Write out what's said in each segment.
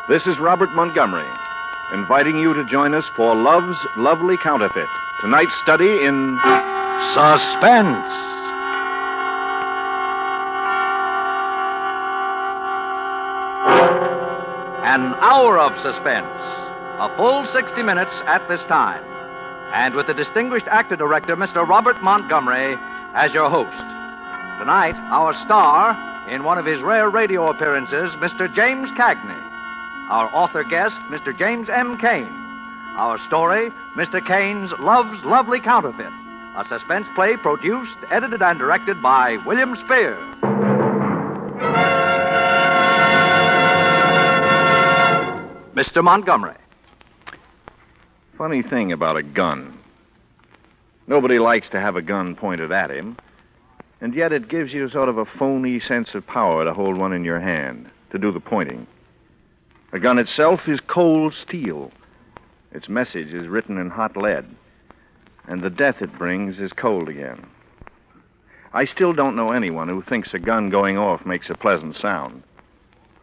This is Robert Montgomery, inviting you to join us for Love's Lovely Counterfeit, tonight's study in Suspense. An hour of suspense, a full 60 minutes at this time, and with the distinguished actor-director, Mr. Robert Montgomery, as your host. Tonight, our star, in one of his rare radio appearances, Mr. James Cagney. Our author guest, Mr. James M. Cain. Our story, Mr. Cain's Love's Lovely Counterfeit, a suspense play produced, edited, and directed by William Spear. Mr. Montgomery. Funny thing about a gun. Nobody likes to have a gun pointed at him, and yet it gives you sort of a phony sense of power to hold one in your hand, to do the pointing. A gun itself is cold steel. Its message is written in hot lead, and the death it brings is cold again. I still don't know anyone who thinks a gun going off makes a pleasant sound.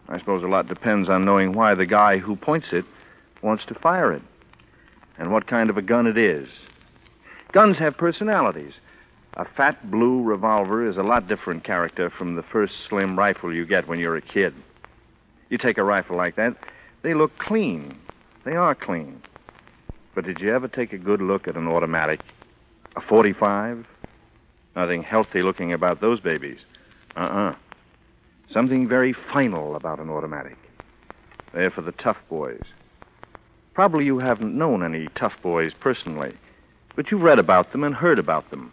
I suppose a lot depends on knowing why the guy who points it wants to fire it, and what kind of a gun it is. Guns have personalities. A fat blue revolver is a lot different character from the first slim rifle you get when you're a kid. You take a rifle like that, they look clean. They are clean. But did you ever take a good look at an automatic? A .45? Nothing healthy looking about those babies. Something very final about an automatic. They're for the tough boys. Probably you haven't known any tough boys personally, but you've read about them and heard about them.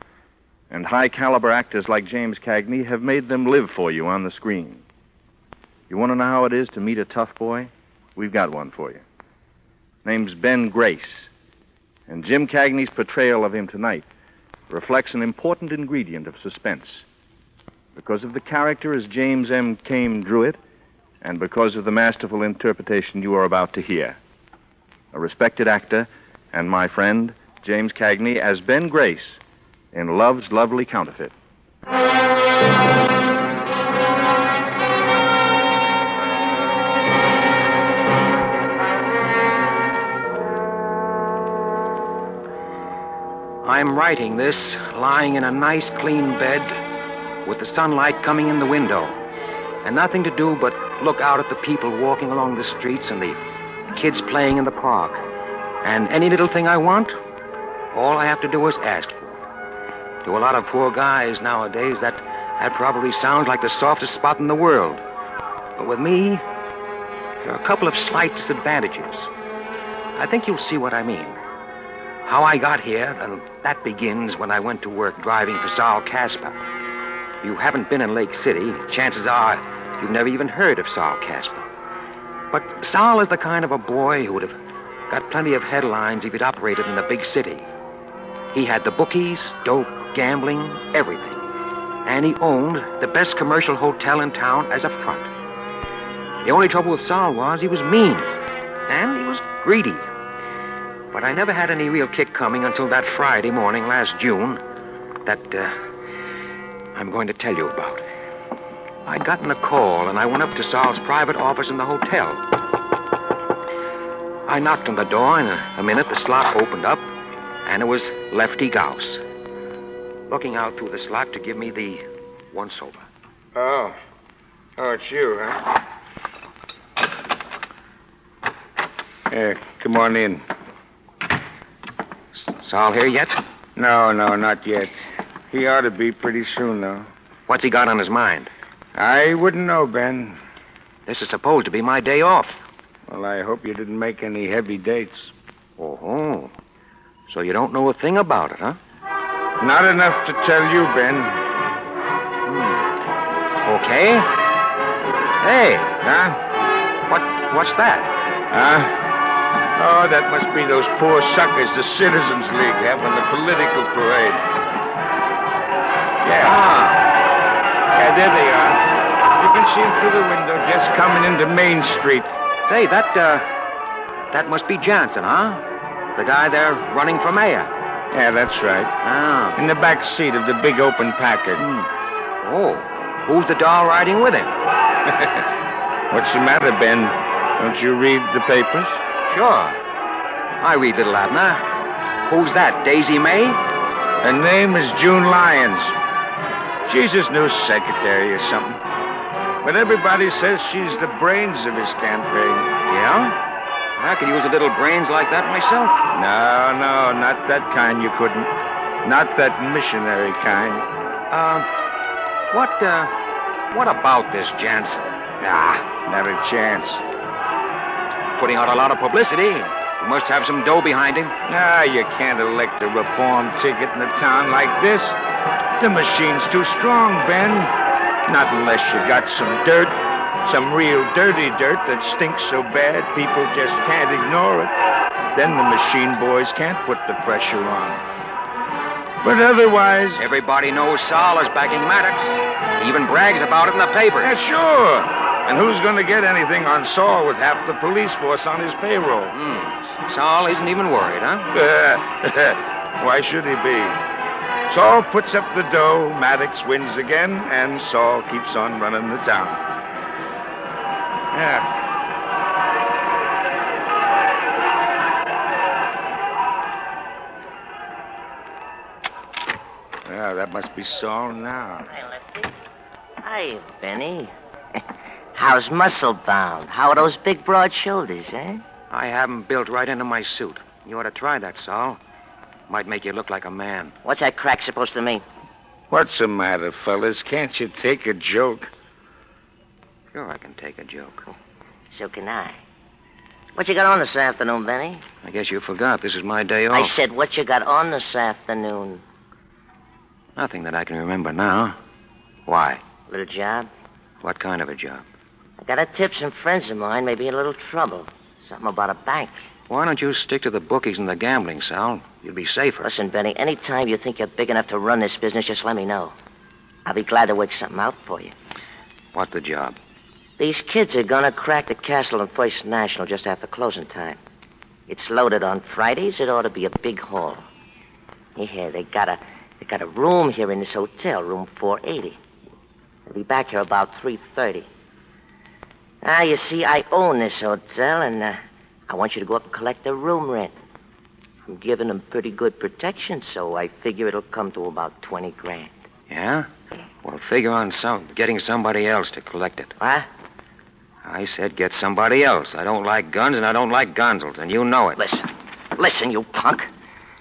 And high-caliber actors like James Cagney have made them live for you on the screen. You want to know how it is to meet a tough boy? We've got one for you. Name's Ben Grace. And Jim Cagney's portrayal of him tonight reflects an important ingredient of suspense. Because of the character as James M. Cain drew it, and because of the masterful interpretation you are about to hear. A respected actor, and my friend, James Cagney, as Ben Grace in Love's Lovely Counterfeit. I'm writing this lying in a nice, clean bed with the sunlight coming in the window and nothing to do but look out at the people walking along the streets and the kids playing in the park. And any little thing I want, all I have to do is ask for it. To a lot of poor guys nowadays, that probably sounds like the softest spot in the world. But with me, there are a couple of slight disadvantages. I think you'll see what I mean. How I got here, and that begins when I went to work driving for Saul Casper. If you haven't been in Lake City, chances are you've never even heard of Saul Casper. But Saul is the kind of a boy who would have got plenty of headlines if he'd operated in a big city. He had the bookies, dope, gambling, everything. And he owned the best commercial hotel in town as a front. The only trouble with Saul was he was mean, and he was greedy. But I never had any real kick coming until that Friday morning last June that I'm going to tell you about. I'd gotten a call, and I went up to Saul's private office in the hotel. I knocked on the door, and in a minute the slot opened up, and it was Lefty Gauss, looking out through the slot to give me the once-over. Oh, it's you, huh? Come on in. Saul here yet? No, not yet. He ought to be pretty soon, though. What's he got on his mind? I wouldn't know, Ben. This is supposed to be my day off. Well, I hope you didn't make any heavy dates. Oh, so you don't know a thing about it, huh? Not enough to tell you, Ben. Okay. Hey. Huh? What's that? Huh? Oh, that must be those poor suckers the Citizens League have on the political parade. Yeah. Yeah, there they are. You can see them through the window just coming into Main Street. Say, that must be Johnson, huh? The guy there running for mayor. Yeah, that's right. Oh. In the back seat of the big open Packard. Oh, who's the doll riding with him? What's the matter, Ben? Don't you read the papers? Sure. I read Little Abner. Who's that, Daisy May? Her name is June Lyons. She's his new secretary or something. But everybody says she's the brains of his campaign. Yeah? I could use a little brains like that myself. No, not that kind you couldn't. Not that missionary kind. What about this Jansen? Not a chance. Putting out a lot of publicity. He must have some dough behind him. You can't elect a reform ticket in a town like this. The machine's too strong, Ben. Not unless you got some dirt. Some real dirty dirt that stinks so bad people just can't ignore it. Then the machine boys can't put the pressure on. But otherwise... Everybody knows Saul is backing Maddox. He even brags about it in the paper. Yeah, sure. And who's going to get anything on Saul with half the police force on his payroll? Saul isn't even worried, huh? Why should he be? Saul puts up the dough, Maddox wins again, and Saul keeps on running the town. Yeah. Yeah, that must be Saul now. Hi, Lefty. Hi, Benny. How's muscle bound? How are those big, broad shoulders, eh? I have 'em built right into my suit. You ought to try that, Saul. Might make you look like a man. What's that crack supposed to mean? What's the matter, fellas? Can't you take a joke? Sure, I can take a joke. So can I. What you got on this afternoon, Benny? I guess you forgot. This is my day off. I said, what you got on this afternoon? Nothing that I can remember now. Why? Little job? What kind of a job? I got a tip some friends of mine may be in a little trouble. Something about a bank. Why don't you stick to the bookies and the gambling, Sal? You'd be safer. Listen, Benny, anytime you think you're big enough to run this business, just let me know. I'll be glad to work something out for you. What's the job? These kids are gonna crack the castle on First National just after closing time. It's loaded on Fridays. It ought to be a big haul. Yeah, they got a room here in this hotel, room 480. They'll be back here about 3:30. You see, I own this hotel, and I want you to go up and collect the room rent. I'm giving them pretty good protection, so I figure it'll come to about 20 grand. Yeah? Well, figure on getting somebody else to collect it. What? I said get somebody else. I don't like guns, and I don't like gonzels, and you know it. Listen, you punk.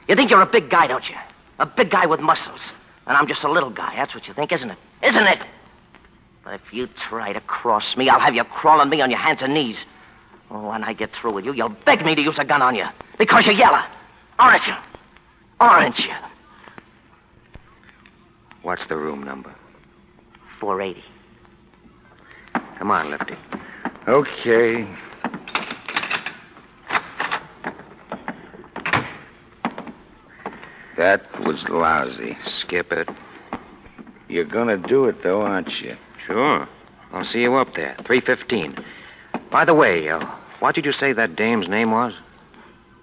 You think you're a big guy, don't you? A big guy with muscles. And I'm just a little guy. That's what you think, isn't it? Isn't it? But if you try to cross me, I'll have you crawling me on your hands and knees. When I get through with you, you'll beg me to use a gun on you. Because you're yellow. Aren't you? Aren't you? What's the room number? 480. Come on, Lefty. Okay. That was lousy. Skip it. You're gonna do it, though, aren't you? Sure. I'll see you up there, 3:15. By the way, what did you say that dame's name was?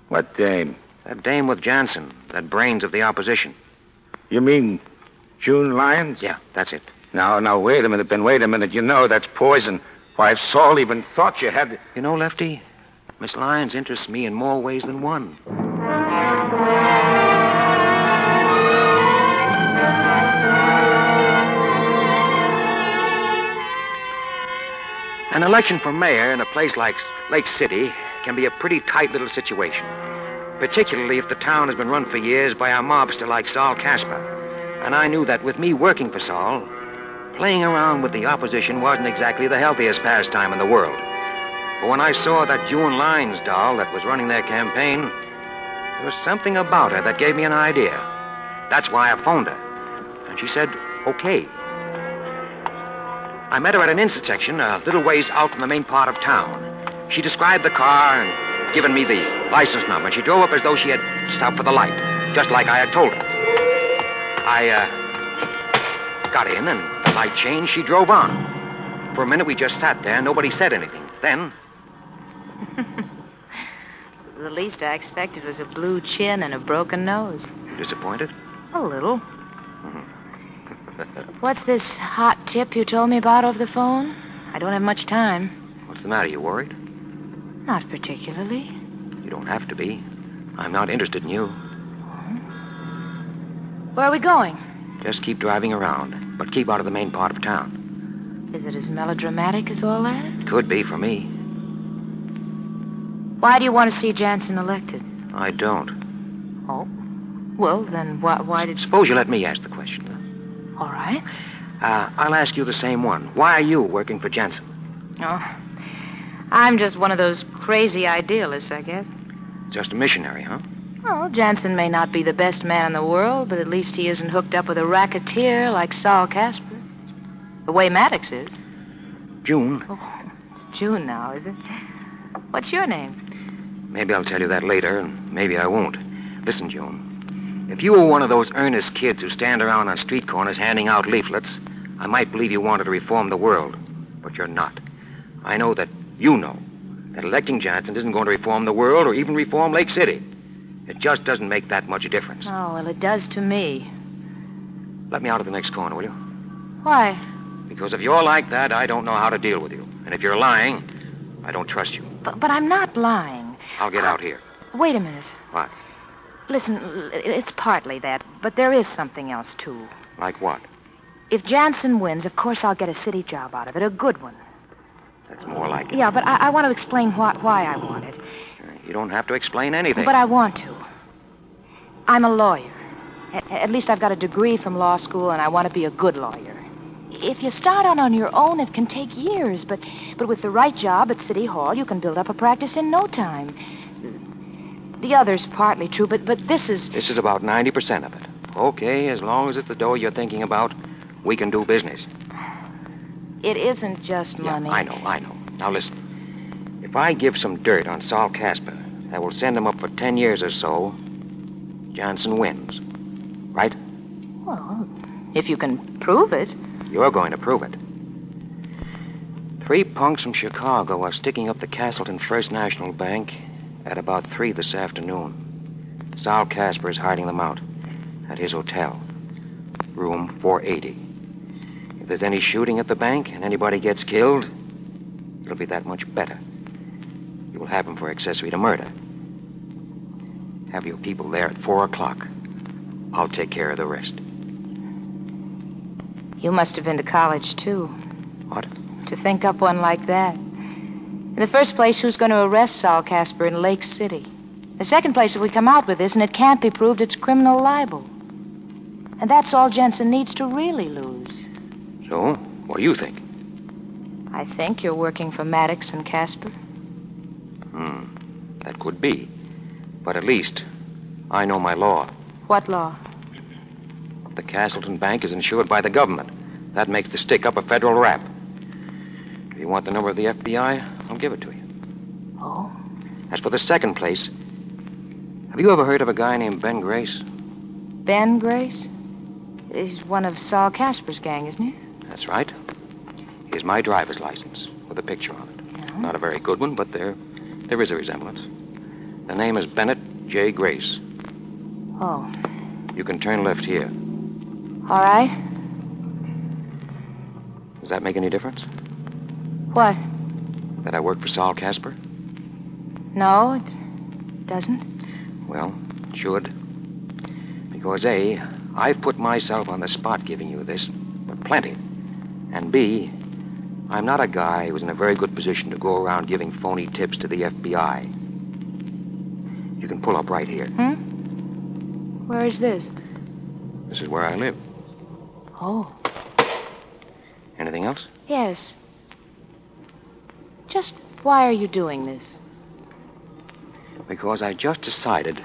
What dame? That dame with Jansen, that brains of the opposition. You mean June Lyons? Yeah, that's it. Now, wait a minute, Ben, wait a minute. You know that's poison. Why, if Saul even thought you had... You know, Lefty, Miss Lyons interests me in more ways than one. An election for mayor in a place like Lake City can be a pretty tight little situation, particularly if the town has been run for years by a mobster like Saul Casper. And I knew that with me working for Saul, playing around with the opposition wasn't exactly the healthiest pastime in the world. But when I saw that June Lyons doll that was running their campaign, there was something about her that gave me an idea. That's why I phoned her. And she said, okay. I met her at an intersection a little ways out from the main part of town. She described the car and given me the license number. She drove up as though she had stopped for the light, just like I had told her. I got in, and the light changed. She drove on. For a minute, we just sat there, and nobody said anything. Then... The least I expected was a blue chin and a broken nose. You disappointed? A little. What's this hot tip you told me about over the phone? I don't have much time. What's the matter? You worried? Not particularly. You don't have to be. I'm not interested in you. Where are we going? Just keep driving around, but keep out of the main part of town. Is it as melodramatic as all that? Could be for me. Why do you want to see Jansen elected? I don't. Oh. Well, then why did... Suppose you let me ask the question. All right. I'll ask you the same one. Why are you working for Jansen? Oh. I'm just one of those crazy idealists, I guess. Just a missionary, huh? Well, Jansen may not be the best man in the world, but at least he isn't hooked up with a racketeer like Saul Casper. The way Maddox is. June. Oh, it's June now, is it? What's your name? Maybe I'll tell you that later, and maybe I won't. Listen, June. If you were one of those earnest kids who stand around on street corners handing out leaflets, I might believe you wanted to reform the world. But you're not. I know that you know that electing Jansen isn't going to reform the world or even reform Lake City. It just doesn't make that much a difference. Oh, well, it does to me. Let me out of the next corner, will you? Why? Because if you're like that, I don't know how to deal with you. And if you're lying, I don't trust you. But I'm not lying. I'll get out here. Wait a minute. What? Listen, it's partly that, but there is something else, too. Like what? If Jansen wins, of course I'll get a city job out of it, a good one. That's more like it. Yeah, but I want to explain why I want it. You don't have to explain anything. But I want to. I'm a lawyer. At least I've got a degree from law school, and I want to be a good lawyer. If you start out on your own, it can take years, but with the right job at City Hall, you can build up a practice in no time. The other's partly true, but this is... This is about 90% of it. Okay, as long as it's the dough you're thinking about, we can do business. It isn't just money. Yeah, I know. Now listen. If I give some dirt on Saul Casper, that will send him up for 10 years or so, Jansen wins. Right? Well, if you can prove it. You're going to prove it. 3 punks from Chicago are sticking up the Castleton First National Bank at about 3 this afternoon. Saul Casper is hiding them out at his hotel, room 480. If there's any shooting at the bank and anybody gets killed, it'll be that much better. You will have him for accessory to murder. Have your people there at 4 o'clock. I'll take care of the rest. You must have been to college, too. What? To think up one like that. In the first place, who's going to arrest Saul Casper in Lake City? The second place, if we come out with this and it can't be proved, it's criminal libel. And that's all Jansen needs to really lose. So, what do you think? I think you're working for Maddox and Casper. That could be. But at least, I know my law. What law? The Castleton Bank is insured by the government. That makes the stick-up a federal rap. If you want the number of the FBI, I'll give it to you. Oh? As for the second place, have you ever heard of a guy named Ben Grace? Ben Grace? He's one of Saul Casper's gang, isn't he? That's right. Here's my driver's license with a picture on it. Yeah. Not a very good one, but there is a resemblance. The name is Bennett J. Grace. Oh. You can turn left here. All right. Does that make any difference? What? That I work for Saul Casper? No, it doesn't. Well, it should. Because A, I've put myself on the spot giving you this, but plenty. And B, I'm not a guy who's in a very good position to go around giving phony tips to the FBI. You can pull up right here. Where is this? This is where I live. Oh. Anything else? Yes. Just why are you doing this? Because I just decided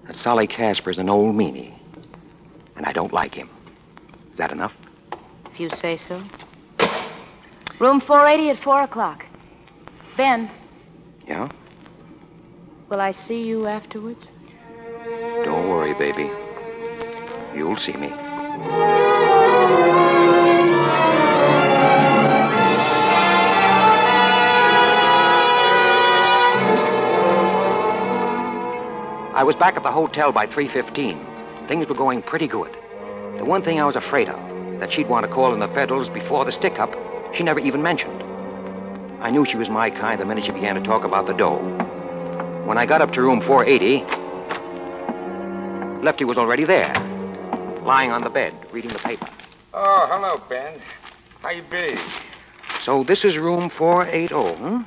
that Solly Casper's an old meanie. And I don't like him. Is that enough? If you say so. Room 480 at 4 o'clock. Ben. Yeah? Will I see you afterwards? Don't worry, baby. You'll see me. I was back at the hotel by 3:15. Things were going pretty good. The one thing I was afraid of, that she'd want to call in the Federals before the stick-up, she never even mentioned. I knew she was my kind the minute she began to talk about the dough. When I got up to room 480, Lefty was already there, lying on the bed, reading the paper. Oh, hello, Ben. How you be? So this is room 480,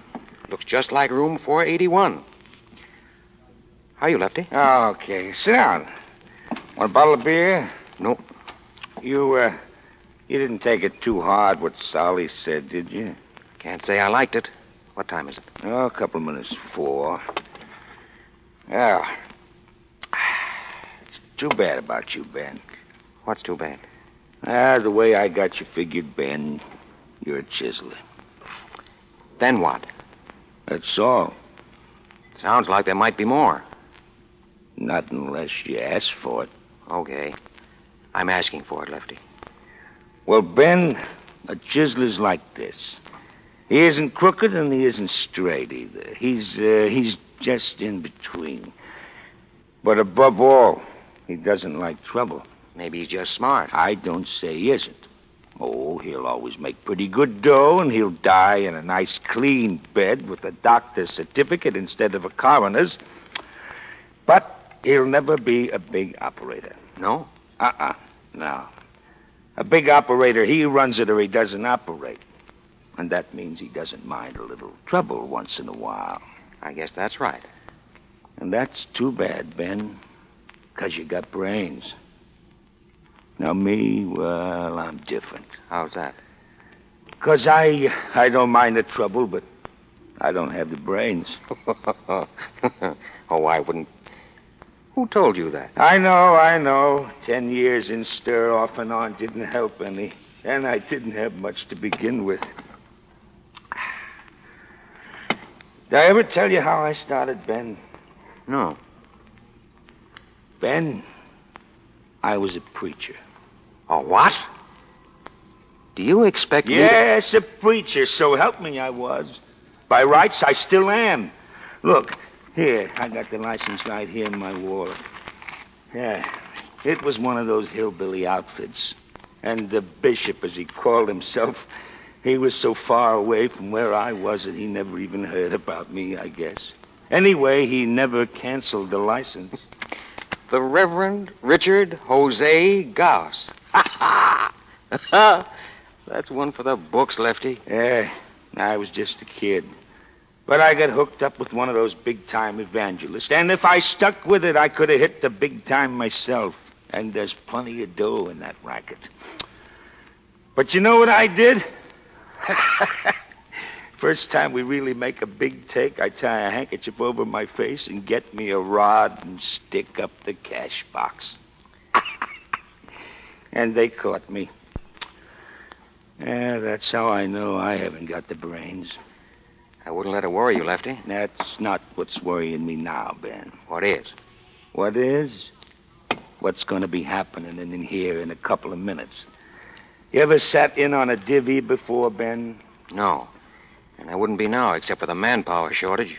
Looks just like room 481. How are you, Lefty? Oh, okay. Sit down. Want a bottle of beer? No. You didn't take it too hard what Solly said, did you? Can't say I liked it. What time is it? Oh, a couple of minutes 4. Well, it's too bad about you, Ben. What's too bad? The way I got you figured, Ben, you're a chiseler. Then what? That's all. Sounds like there might be more. Not unless you ask for it. Okay. I'm asking for it, Lefty. Well, Ben, a chiseler's like this. He isn't crooked and he isn't straight either. He's just in between. But above all, he doesn't like trouble. Maybe he's just smart. I don't say he isn't. Oh, he'll always make pretty good dough, and he'll die in a nice clean bed with a doctor's certificate instead of a coroner's. But he'll never be a big operator. No? No. A big operator, he runs it or he doesn't operate. And that means he doesn't mind a little trouble once in a while. I guess that's right. And that's too bad, Ben, 'cause you got brains. Now, me, well, I'm different. How's that? 'Cause I don't mind the trouble, but I don't have the brains. Oh, I wouldn't. Who told you that? I know. 10 years in stir off and on didn't help any. And I didn't have much to begin with. Did I ever tell you how I started, Ben? No. Ben, I was a preacher. A what? Do you expect me to... Yes, a preacher, so help me I was. By rights, I still am. Look, here, I got the license right here in my wallet. Yeah, it was one of those hillbilly outfits. And the bishop, as he called himself, he was so far away from where I was that he never even heard about me, I guess. Anyway, he never canceled the license. The Reverend Richard Jose Gauss. That's one for the books, Lefty. Yeah, I was just a kid. But I got hooked up with one of those big-time evangelists. And if I stuck with it, I could have hit the big time myself. And there's plenty of dough in that racket. But you know what I did? First time we really make a big take, I tie a handkerchief over my face and get me a rod and stick up the cash box. And they caught me. Yeah, that's how I know I haven't got the brains. I wouldn't let it worry you, Lefty. That's not what's worrying me now, Ben. What is? What is? What's going to be happening in here in a couple of minutes. You ever sat in on a divvy before, Ben? No. And I wouldn't be now, except for the manpower shortage.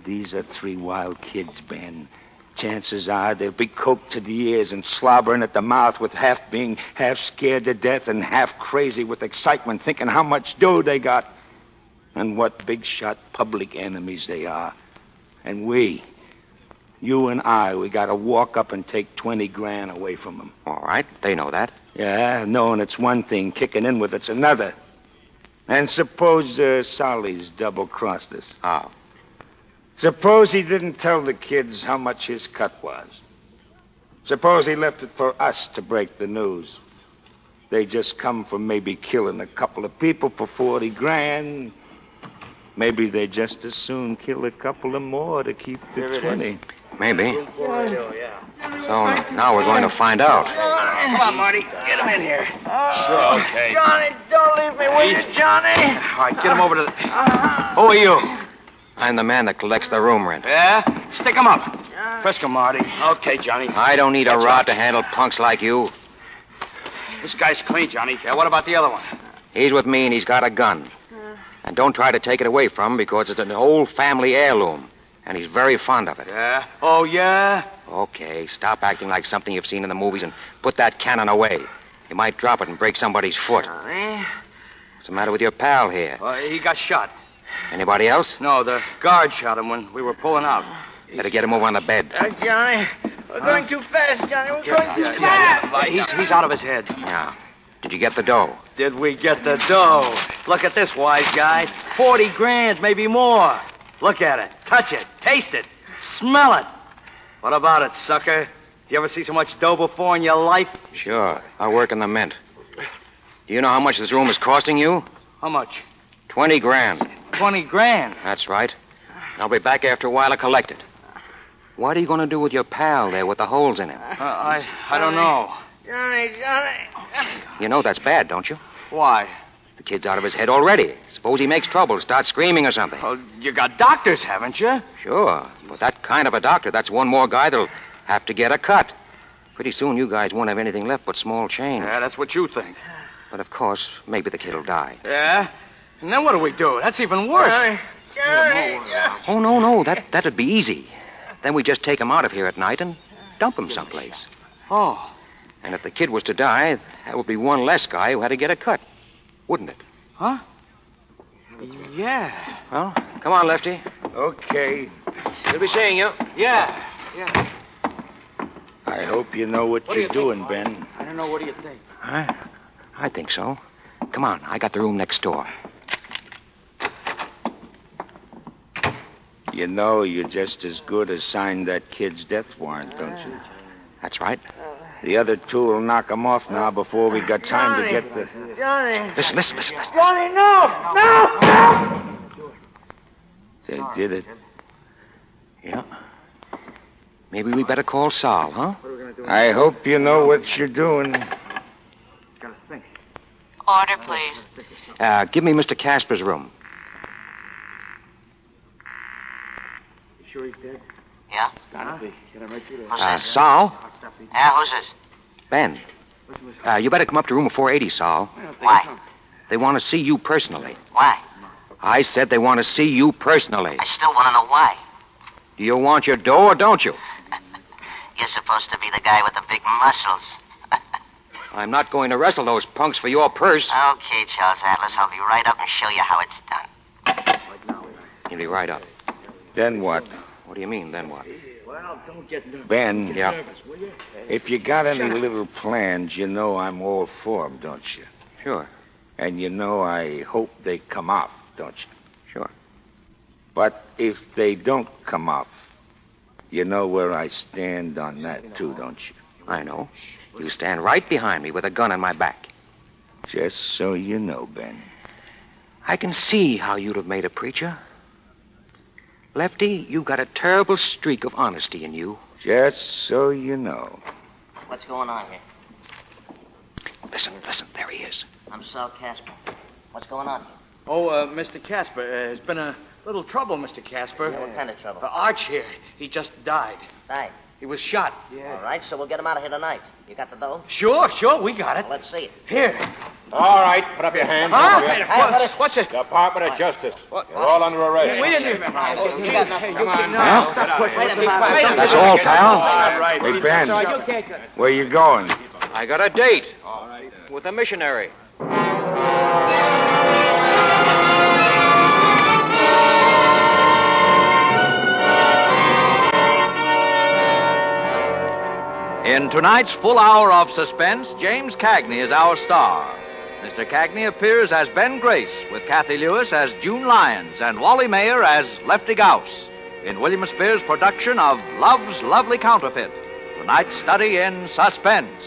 These are 3 wild kids, Ben. Chances are they'll be coked to the ears and slobbering at the mouth with being half scared to death and half crazy with excitement, thinking how much dough they got and what big-shot public enemies they are. And we, you and I, we got to walk up and take 20 grand away from them. All right, they know that. Yeah, knowing it's one thing, kicking in with it's another. And suppose Solly's double-crossed us. How? Suppose he didn't tell the kids how much his cut was. Suppose he left it for us to break the news. They just come from maybe killing a couple of people for 40 grand. Maybe they just as soon kill a couple of more to keep the 20. Maybe. So now we're going to find out. Come on, Marty. Get him in here. Sure, okay. Johnny, don't leave me, will you, Johnny? All right, get him over to the... Who are you? I'm the man that collects the room rent. Yeah? Stick him up. Frisk him, Marty. Okay, Johnny. I don't need a rod to handle punks like you. This guy's clean, Johnny. Yeah, what about the other one? He's with me and he's got a gun. And don't try to take it away from him because it's an old family heirloom. And he's very fond of it. Yeah? Oh, yeah? Okay, stop acting like something you've seen in the movies and put that cannon away. You might drop it and break somebody's foot. What's the matter with your pal here? He got shot. Anybody else? No, the guard shot him when we were pulling out. Better get him over on the bed. Johnny, we're going too fast, Johnny. We're going too fast. He's out of his head. Yeah. Did you get the dough? Did we get the dough? Look at this, wise guy. 40 grand, maybe more. Look at it. Touch it. Taste it. Smell it. What about it, sucker? Did you ever see so much dough before in your life? Sure. I work in the mint. Do you know how much this room is costing you? How much? 20 grand. 20 grand. That's right. I'll be back after a while to collect it. What are you going to do with your pal there with the holes in him? I don't know. Johnny. You know that's bad, don't you? Why? The kid's out of his head already. Suppose he makes trouble, starts screaming or something. Well, you got doctors, haven't you? Sure. But that kind of a doctor, that's one more guy that'll have to get a cut. Pretty soon you guys won't have anything left but small change. Yeah, that's what you think. But of course, maybe the kid'll die. Yeah? And then what do we do? That's even worse. Johnny. Oh, no. That'd be easy. Then we just take him out of here at night and dump him someplace. Oh. And if the kid was to die, that would be one less guy who had to get a cut. Wouldn't it? Huh? Yeah. Well, come on, Lefty. Okay. We'll be seeing you. Yeah. I hope you know what you're doing, Ben. I don't know. What do you think? I think so. Come on, I got the room next door. You know you're just as good as signing that kid's death warrant, don't you? That's right. The other two will knock him off now before we got time to get the... Johnny. Listen. Johnny, no! They did it. Yeah. Maybe we better call Sal, huh? I hope you know what you're doing. Order, please. Give me Mr. Casper's room. Yeah? Sal? Yeah, who's this? Ben. You better come up to room 480, Sal. Why? They want to see you personally. Why? I said they want to see you personally. I still want to know why. Do you want your dough or don't you? You're supposed to be the guy with the big muscles. I'm not going to wrestle those punks for your purse. Okay, Charles Atlas, I'll be right up and show you how it's done. You'll be right up. Then what? What do you mean, then what? Ben, Yeah. if you got any little plans, you know I'm all for 'em, don't you? Sure. And you know I hope they come off, don't you? Sure. But if they don't come off, you know where I stand on that, too, don't you? I know. You stand right behind me with a gun on my back. Just so you know, Ben. I can see how you'd have made a preacher. Lefty, you've got a terrible streak of honesty in you. Just so you know. What's going on here? Listen, there he is. I'm Sal Casper. What's going on here? Oh, Mr. Casper, there's been a little trouble, Mr. Casper. What kind of trouble? Arch here, he just died. Died. He was shot. All right, so we'll get him out of here tonight. You got the dough? Sure, we got it. Well, let's see it. Here. All right, put up your hands. Huh? What's it? Department of Justice. You're all under arrest. We didn't even... You got nothing. Come on. Well, Wait that's all, pal. All right. Hey, Ben, where you going? I got a date with a missionary. In tonight's full hour of suspense, James Cagney is our star. Mr. Cagney appears as Ben Grace, with Kathy Lewis as June Lyons and Wally Mayer as Lefty Gauss, in William Spears' production of Love's Lovely Counterfeit, tonight's study in suspense.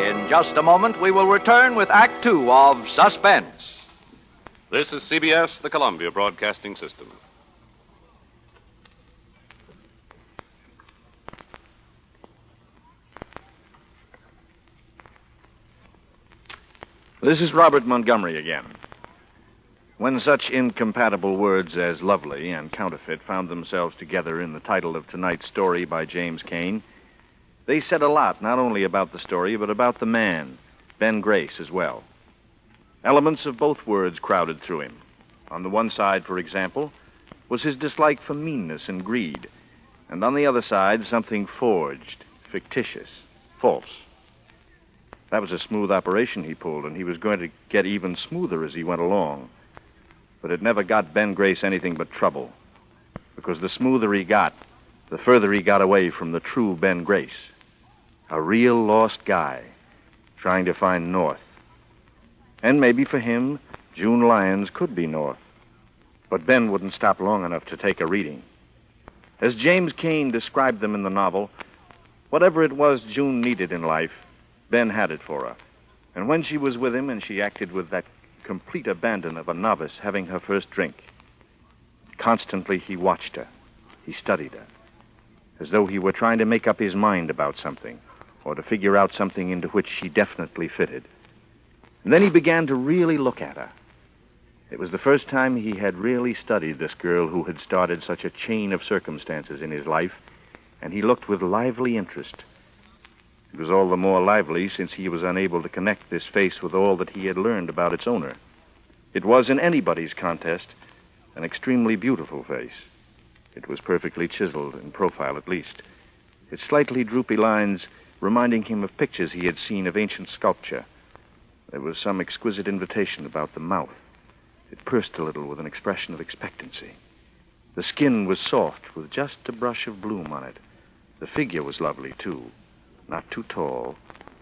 In just a moment, we will return with Act Two of Suspense. This is CBS, the Columbia Broadcasting System. This is Robert Montgomery again. When such incompatible words as lovely and counterfeit found themselves together in the title of tonight's story by James Cain, they said a lot, not only about the story, but about the man, Ben Grace, as well. Elements of both words crowded through him. On the one side, for example, was his dislike for meanness and greed, and on the other side, something forged, fictitious, false. That was a smooth operation he pulled, and he was going to get even smoother as he went along. But it never got Ben Grace anything but trouble. Because the smoother he got, the further he got away from the true Ben Grace. A real lost guy trying to find North. And maybe for him, June Lyons could be North. But Ben wouldn't stop long enough to take a reading. As James Cain described them in the novel, whatever it was June needed in life, Ben had it for her. And when she was with him and she acted with that complete abandon of a novice having her first drink, constantly he watched her. He studied her. As though he were trying to make up his mind about something, or to figure out something into which she definitely fitted. And then he began to really look at her. It was the first time he had really studied this girl who had started such a chain of circumstances in his life, and he looked with lively interest. It was all the more lively since he was unable to connect this face with all that he had learned about its owner. It was, in anybody's contest, an extremely beautiful face. It was perfectly chiseled, in profile at least. Its slightly droopy lines reminding him of pictures he had seen of ancient sculpture. There was some exquisite invitation about the mouth. It pursed a little with an expression of expectancy. The skin was soft, with just a brush of bloom on it. The figure was lovely, too. Not too tall,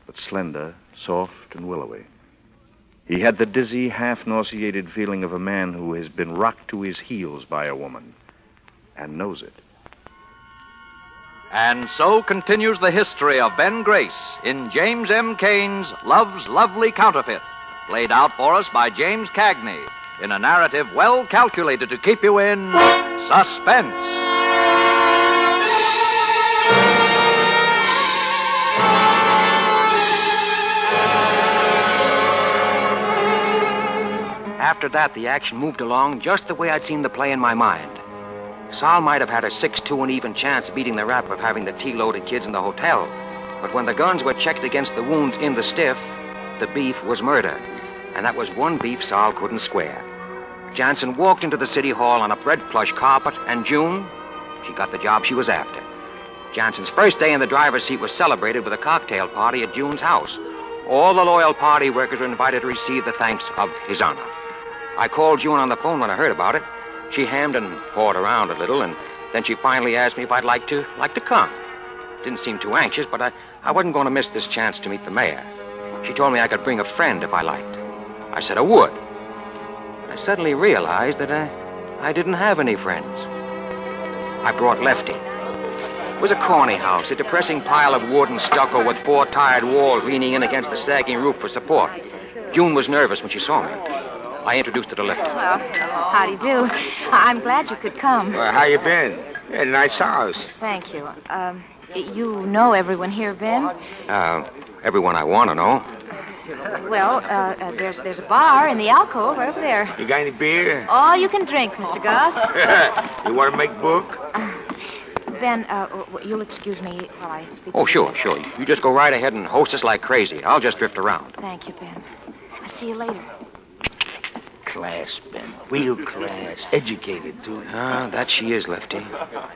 but slender, soft, and willowy. He had the dizzy, half-nauseated feeling of a man who has been rocked to his heels by a woman, and knows it. And so continues the history of Ben Grace in James M. Cain's Love's Lovely Counterfeit, played out for us by James Cagney in a narrative well calculated to keep you in suspense. After that, the action moved along just the way I'd seen the play in my mind. Sal might have had a 6-2 and even chance beating the rap of having the tea-loaded kids in the hotel. But when the guns were checked against the wounds in the stiff, the beef was murder. And that was one beef Sal couldn't square. Jansen walked into the city hall on a red plush carpet, and June, she got the job she was after. Jansen's first day in the driver's seat was celebrated with a cocktail party at June's house. All the loyal party workers were invited to receive the thanks of His Honor. I called June on the phone when I heard about it. She hemmed and hawed around a little, and then she finally asked me if I'd like to come. Didn't seem too anxious, but I wasn't going to miss this chance to meet the mayor. She told me I could bring a friend if I liked. I said I would. I suddenly realized that I didn't have any friends. I brought Lefty. It was a corny house, a depressing pile of wood and stucco with 4 tired walls leaning in against the sagging roof for support. June was nervous when she saw me. I introduced her to Lefty. Well, how do you do? I'm glad you could come. How you been? Yeah, nice house. Thank you. You know everyone here, Ben? Everyone I want to know. Well, there's a bar in the alcove over there. You got any beer? All you can drink, Mr. Goss. You want to make book? Ben, you'll excuse me while I speak. Oh, sure. You just go right ahead and host us like crazy. I'll just drift around. Thank you, Ben. I'll see you later. Class, Ben. Real class. Educated, too. That she is, Lefty.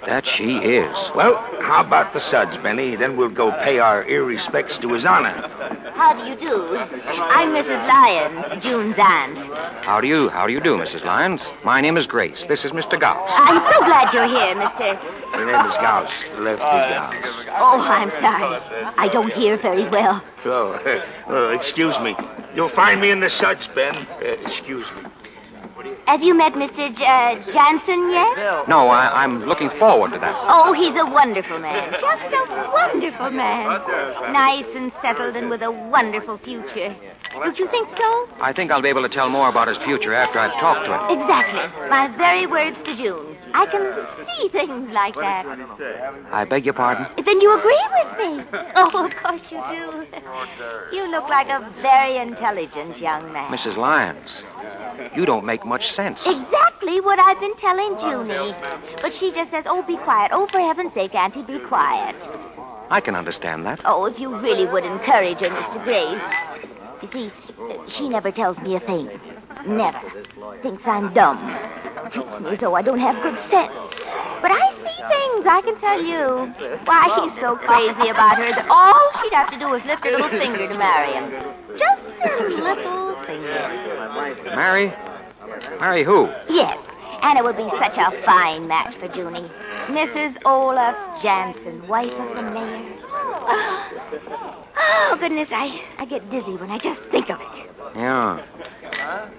That she is. Well, how about the suds, Benny? Then we'll go pay our respects to His Honor. How do you do? I'm Mrs. Lyons, June's aunt. How do you do, Mrs. Lyons? My name is Grace. This is Mr. Gauss. I'm so glad you're here, Mr. My name is Gauss. Lefty Gauss. Oh, I'm sorry. I don't hear very well. Oh, excuse me. You'll find me in the suds, Ben. Excuse me. Have you met Mr. Jansen yet? No, I'm looking forward to that. Oh, he's a wonderful man. Just a wonderful man. Nice and settled and with a wonderful future. Don't you think so? I think I'll be able to tell more about his future after I've talked to him. Exactly. My very words to June. I can see things like that. I beg your pardon? Then you agree with me? Oh, of course you do. You look like a very intelligent young man. Mrs. Lyons, you don't make much sense. Exactly what I've been telling Junie. But she just says, oh, be quiet. Oh, for heaven's sake, Auntie, be quiet. I can understand that. Oh, if you really would encourage her, Mr. Grace. You see, she never tells me a thing. Never. Thinks I'm dumb. Treats me as though I don't have good sense. But I see things, I can tell you. Why, he's so crazy about her that all she'd have to do is lift her little finger to marry him. Just her little finger. Marry? Marry who? Yes, and it would be such a fine match for Junie. Mrs. Olaf Jansen, wife of the mayor. Oh, goodness, I get dizzy when I just think of it. Yeah.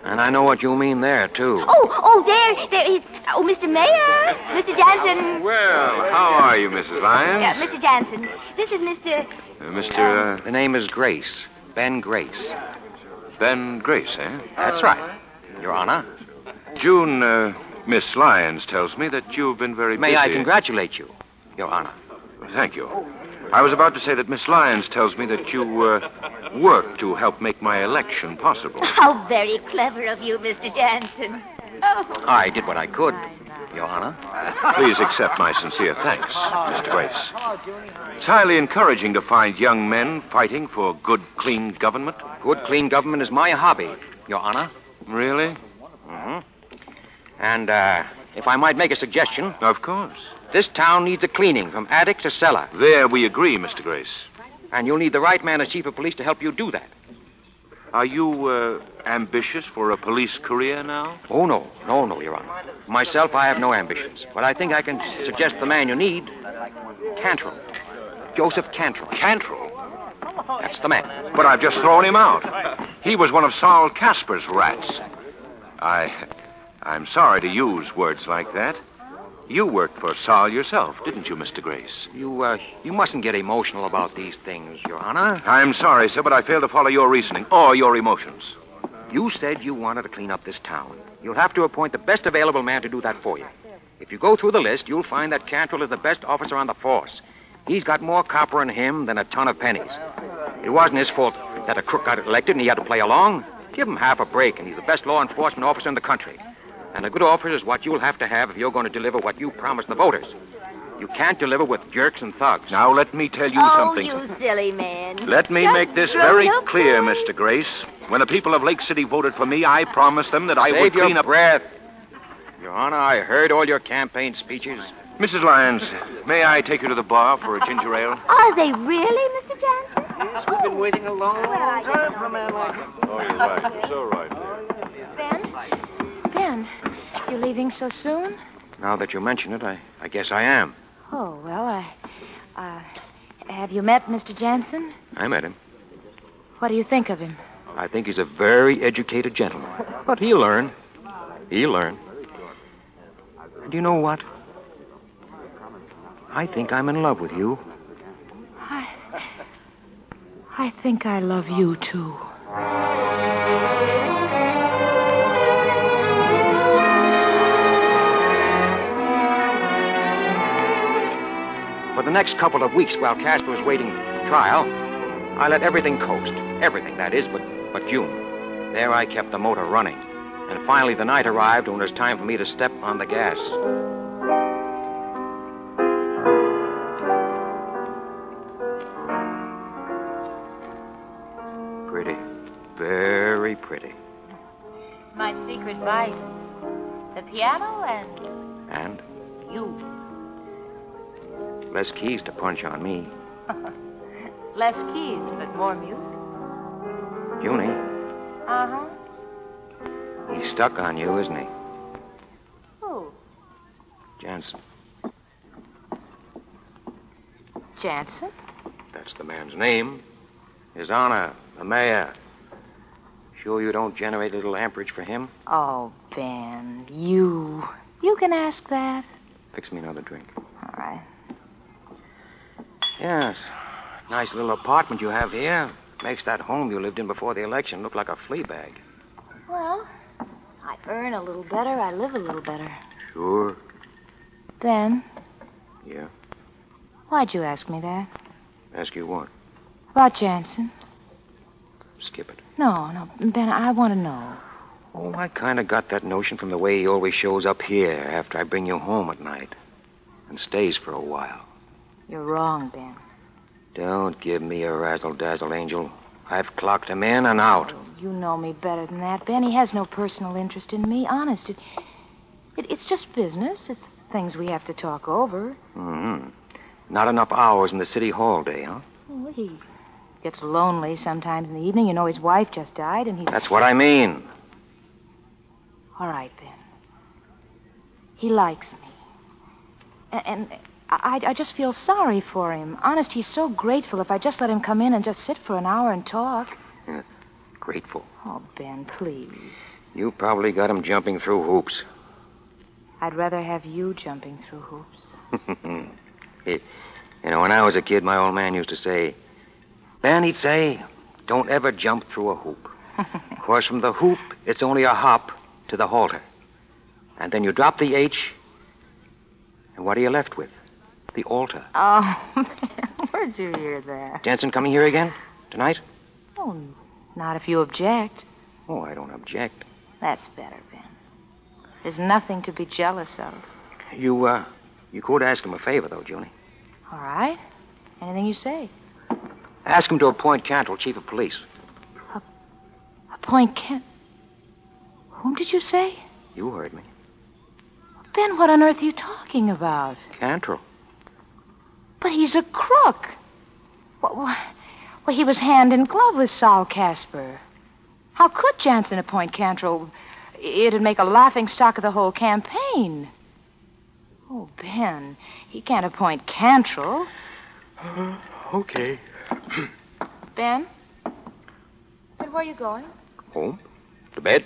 And I know what you mean there, too. Oh, Mr. Mayor, Mr. Jansen. Well, how are you, Mrs. Lyons? Mr. Jansen, this is Mr. The name is Grace. Ben Grace. Ben Grace, eh? That's right, Your Honor. June, Miss Lyons tells me that you've been very busy. May I congratulate you, Your Honor? Thank you. I was about to say that Miss Lyons tells me that you worked to help make my election possible. How very clever of you, Mr. Jansen. Oh. I did what I could, Your Honor. Please accept my sincere thanks, Mr. Grace. It's highly encouraging to find young men fighting for good, clean government. Good, clean government is my hobby, Your Honor. Really? Mm-hmm. And, if I might make a suggestion. Of course. This town needs a cleaning from attic to cellar. There we agree, Mr. Grace. And you'll need the right man as chief of police to help you do that. Are you, ambitious for a police career now? Oh, no, Your Honor. Myself, I have no ambitions. But I think I can suggest the man you need. Cantrell. Joseph Cantrell. Cantrell? That's the man. But I've just thrown him out. He was one of Saul Casper's rats. I'm sorry to use words like that. You worked for Saul yourself, didn't you, Mr. Grace? You mustn't get emotional about these things, Your Honor. I'm sorry, sir, but I fail to follow your reasoning or your emotions. You said you wanted to clean up this town. You'll have to appoint the best available man to do that for you. If you go through the list, you'll find that Cantrell is the best officer on the force. He's got more copper in him than a ton of pennies. It wasn't his fault that a crook got elected and he had to play along. Give him half a break, and he's the best law enforcement officer in the country. And a good officer is what you'll have to have if you're going to deliver what you promised the voters. You can't deliver with jerks and thugs. Now, let me tell you something. Oh, you silly man. Let me make this very clear, Mr. Grace. When the people of Lake City voted for me, I promised them that I would clean your up... breath. Your Honor, I heard all your campaign speeches. Mrs. Lyons, may I take you to the bar for a ginger ale? Are they really, Mr. Jansen? Yes, we've been waiting a long time for a man like him. Oh, you're right. You're so right. Ben, you're leaving so soon? Now that you mention it, I guess I am. Oh, well, have you met Mr. Jansen? I met him. What do you think of him? I think he's a very educated gentleman. But he'll learn. He'll learn. And you know what? I think I'm in love with you. I think I love you, too. For the next couple of weeks while Casper was waiting trial, I let everything coast. Everything, that is, but June. There I kept the motor running. And finally the night arrived when it was time for me to step on the gas. Pretty. Very pretty. My secret vice. The piano And? you. Less keys to punch on me. Less keys, but more music. Junie, Uh-huh. he's stuck on you, isn't he? Who? Jansen. Jansen? That's the man's name. His Honor, the mayor. Sure you don't generate a little amperage for him? Oh, Ben, you can ask that. Fix me another drink. All right. Yes. Nice little apartment you have here. Makes that home you lived in before the election look like a flea bag. Well, I earn a little better, I live a little better. Sure. Ben, Yeah? why'd you ask me that? Ask you what? About Jansen? Skip it. No, Ben, I want to know. Oh, I kind of got that notion from the way he always shows up here after I bring you home at night. And stays for a while. You're wrong, Ben. Don't give me a razzle-dazzle, Angel. I've clocked him in and out. Oh, you know me better than that, Ben. He has no personal interest in me. Honest. It's just business. It's things we have to talk over. Mm-hmm. Not enough hours in the city hall day, huh? Well, he gets lonely sometimes in the evening. You know, his wife just died, and he's... That's what I mean. All right, Ben. He likes me. And I just feel sorry for him. Honest, he's so grateful if I just let him come in and just sit for an hour and talk. Yeah, grateful. Oh, Ben, please. You probably got him jumping through hoops. I'd rather have you jumping through hoops. You know, when I was a kid, my old man used to say, Ben, he'd say, don't ever jump through a hoop. Of course, from the hoop, it's only a hop to the halter. And then you drop the H, and what are you left with? The altar. Oh, Ben, where'd you hear that? Jensen coming here again? Tonight? Oh, not if you object. Oh, I don't object. That's better, Ben. There's nothing to be jealous of. You could ask him a favor, though, Junie. All right. Anything you say. Ask him to appoint Cantrell chief of police. Appoint Whom did you say? You heard me. Ben, what on earth are you talking about? Cantrell. But he's a crook. Well, he was hand in glove with Saul Casper. How could Jansen appoint Cantrell? It'd make a laughing stock of the whole campaign. Oh, Ben, he can't appoint Cantrell. Okay. Ben? Ben, where are you going? Home. To bed.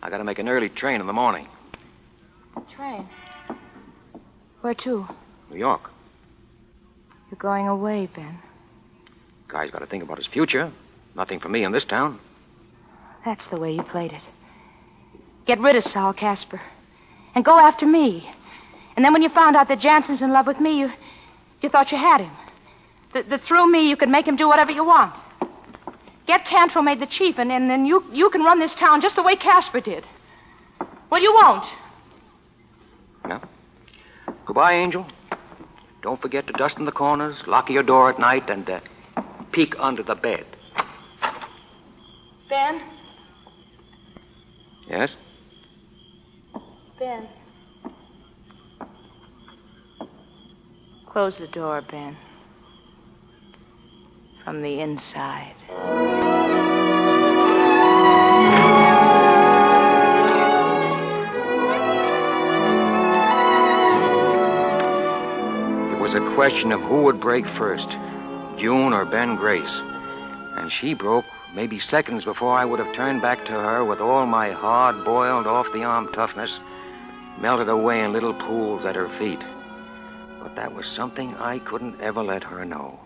I gotta make an early train in the morning. Train? Where to? New York. You're going away, Ben. Guy's gotta think about his future. Nothing for me in this town. That's the way you played it. Get rid of Saul Casper. And go after me. And then when you found out that Jansen's in love with me, you thought you had him. That through me you could make him do whatever you want. Get Cantrell made the chief, and then you can run this town just the way Casper did. Well, you won't. No. Goodbye, Angel. Don't forget to dust in the corners, lock your door at night, and peek under the bed. Ben? Yes? Ben. Close the door, Ben. From the inside. It was a question of who would break first, June or Ben Grace. And she broke maybe seconds before I would have turned back to her with all my hard-boiled, off-the-arm toughness melted away in little pools at her feet. But that was something I couldn't ever let her know.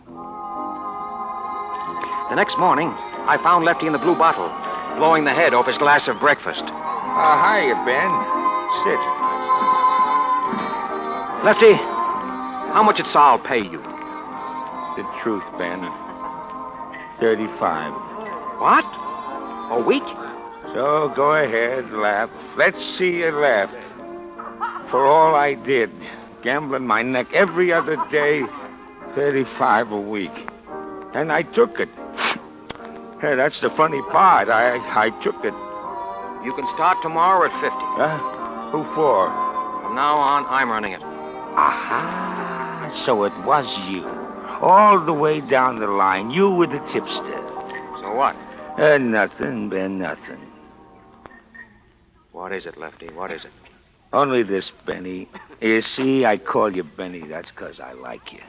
The next morning, I found Lefty in the blue bottle, blowing the head off his glass of breakfast. Hiya, Ben. Sit. Lefty, how much did Saul pay you? The truth, Ben. 35. What? A week? So go ahead, laugh. Let's see you laugh. For all I did, gambling my neck every other day, 35 a week. And I took it. Hey, that's the funny part. I took it. You can start tomorrow at 50. Who for? From now on, I'm running it. Aha. So it was you. All the way down the line. You were the tipster. So what? Nothing, Ben, nothing. What is it, Lefty? What is it? Only this, Benny. You see, I call you Benny. That's because I like you.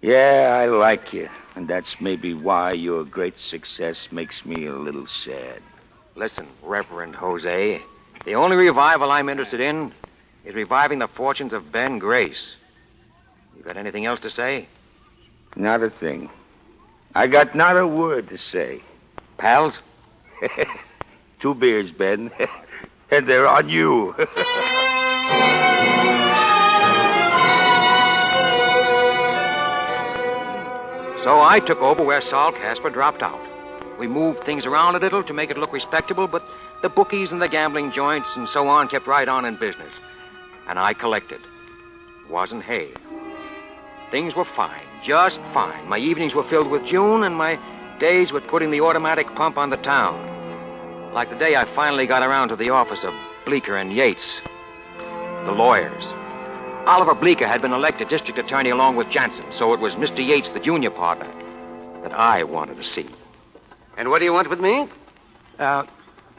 Yeah, I like you. And that's maybe why your great success makes me a little sad. Listen, Reverend Jose, the only revival I'm interested in is reviving the fortunes of Ben Grace. You got anything else to say? Not a thing. I got not a word to say. Pals? 2 beers, Ben. And they're on you. So I took over where Saul Casper dropped out. We moved things around a little to make it look respectable, but the bookies and the gambling joints and so on kept right on in business. And I collected. Wasn't hay. Things were fine, just fine. My evenings were filled with June, and my days with putting the automatic pump on the town. Like the day I finally got around to the office of Bleecker and Yates. the lawyers. Oliver Bleeker had been elected district attorney along with Jansen, so it was Mr. Yates, the junior partner, that I wanted to see. And what do you want with me?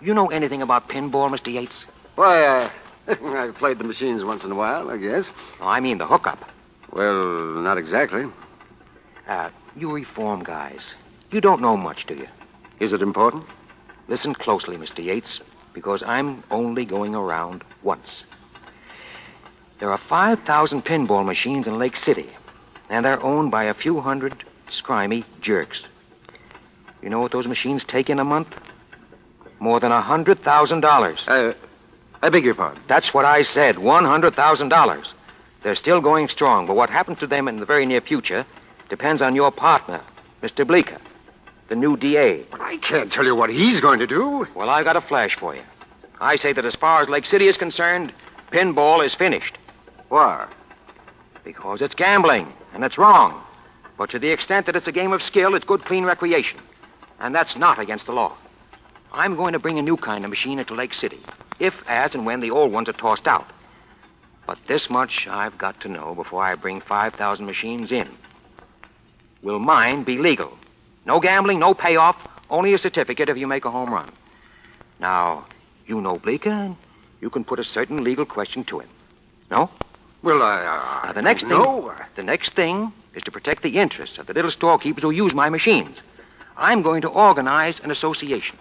You know anything about pinball, Mr. Yates? Why, I've played the machines once in a while, I guess. Oh, I mean the hookup. Well, not exactly. You reform guys. You don't know much, do you? Is it important? Listen closely, Mr. Yates, because I'm only going around once. There are 5,000 pinball machines in Lake City, and they're owned by a few hundred scrimey jerks. You know what those machines take in a month? More than $100,000. I beg your pardon? That's what I said, $100,000. They're still going strong, but what happens to them in the very near future depends on your partner, Mr. Bleeker, the new DA. But I can't tell you what he's going to do. Well, I've got a flash for you. I say that as far as Lake City is concerned, pinball is finished. Why? Because it's gambling, and it's wrong. But to the extent that it's a game of skill, it's good, clean recreation. And that's not against the law. I'm going to bring a new kind of machine into Lake City, if, as, and when the old ones are tossed out. But this much I've got to know before I bring 5,000 machines in. Will mine be legal? No gambling, no payoff, only a certificate if you make a home run. Now, you know Bleeker, and you can put a certain legal question to him. No? Well, now, the next thing is to protect the interests of the little storekeepers who use my machines. I'm going to organize an association.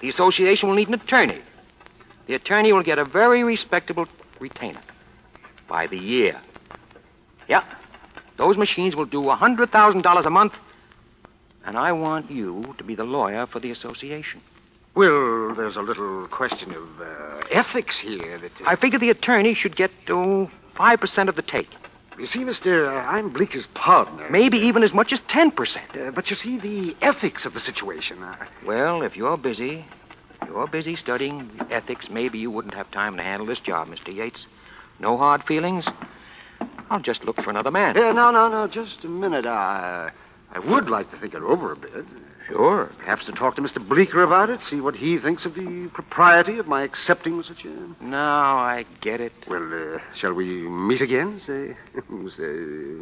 The association will need an attorney. The attorney will get a very respectable retainer by the year. Yeah. Those machines will do $100,000 a month, and I want you to be the lawyer for the association. Well, there's a little question of ethics here. I figure the attorney should get 5% of the take. You see, mister, I'm Bleeker's partner. Maybe even as much as 10%. But you see, the ethics of the situation. Well, if you're busy studying ethics, maybe you wouldn't have time to handle this job, Mr. Yates. No hard feelings. I'll just look for another man. No, just a minute. I would like to think it over a bit. Sure. Perhaps to talk to Mr. Bleeker about it, see what he thinks of the propriety of my accepting such a... Now I get it. Well, shall we meet again, say